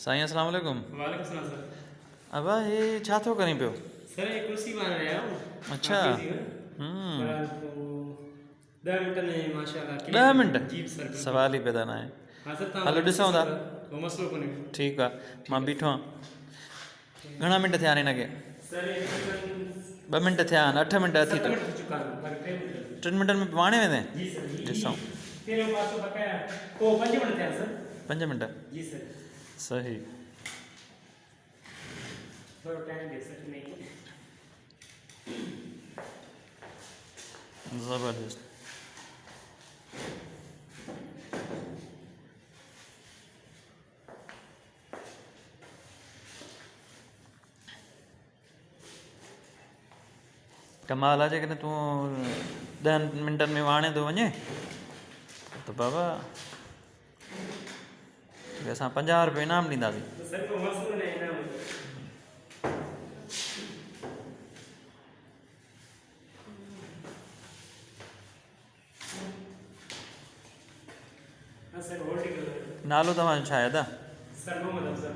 साईं अस्सलाम वालेकुम। वालेकुम सलाम सर। अब ये छा थो करीं पियो? सर एक कुर्सी मार रहा हूँ। अच्छा। पर आपको 10 मिनट में माशाल्लाह 10 क्लियर मिंट जी सर बिल्कुल। सवाल ही पैदा ना है। हाँ सर तव्हां हलो ॾिसूं था। वो मसलो कोन्हे। ठीक आहे, मां बीठो आहियां। घणा मिंट थिया आहिनि हिनखे? सर ये तकरीबन 2 मिंट थिया आहिनि, 8 मिंट थी 7 अथव। मिनट थी चुका है पर 3 मिनट 3 मिंटनि में वाणे वेंदे? जी सर ॾिसूं। तेरे पास तो बकाया ओ 5 मिनट थिया सर। 5 मिंट जी सर। सही। थोड़ा टाइम दे सकते नहीं। ज़बरदस्त। कमाल आहे जेकॾहिं तूं 10 मिंटनि में वाणे थो वञे त बाबा असां 50 रुपया इनाम ॾींदासीं। तो सर को मसलो नहीं ना मुझे। हाँ सर होल्ड करो। नालो तव्हांजो छा आहे दादा? सर मोहम्मद अफजल।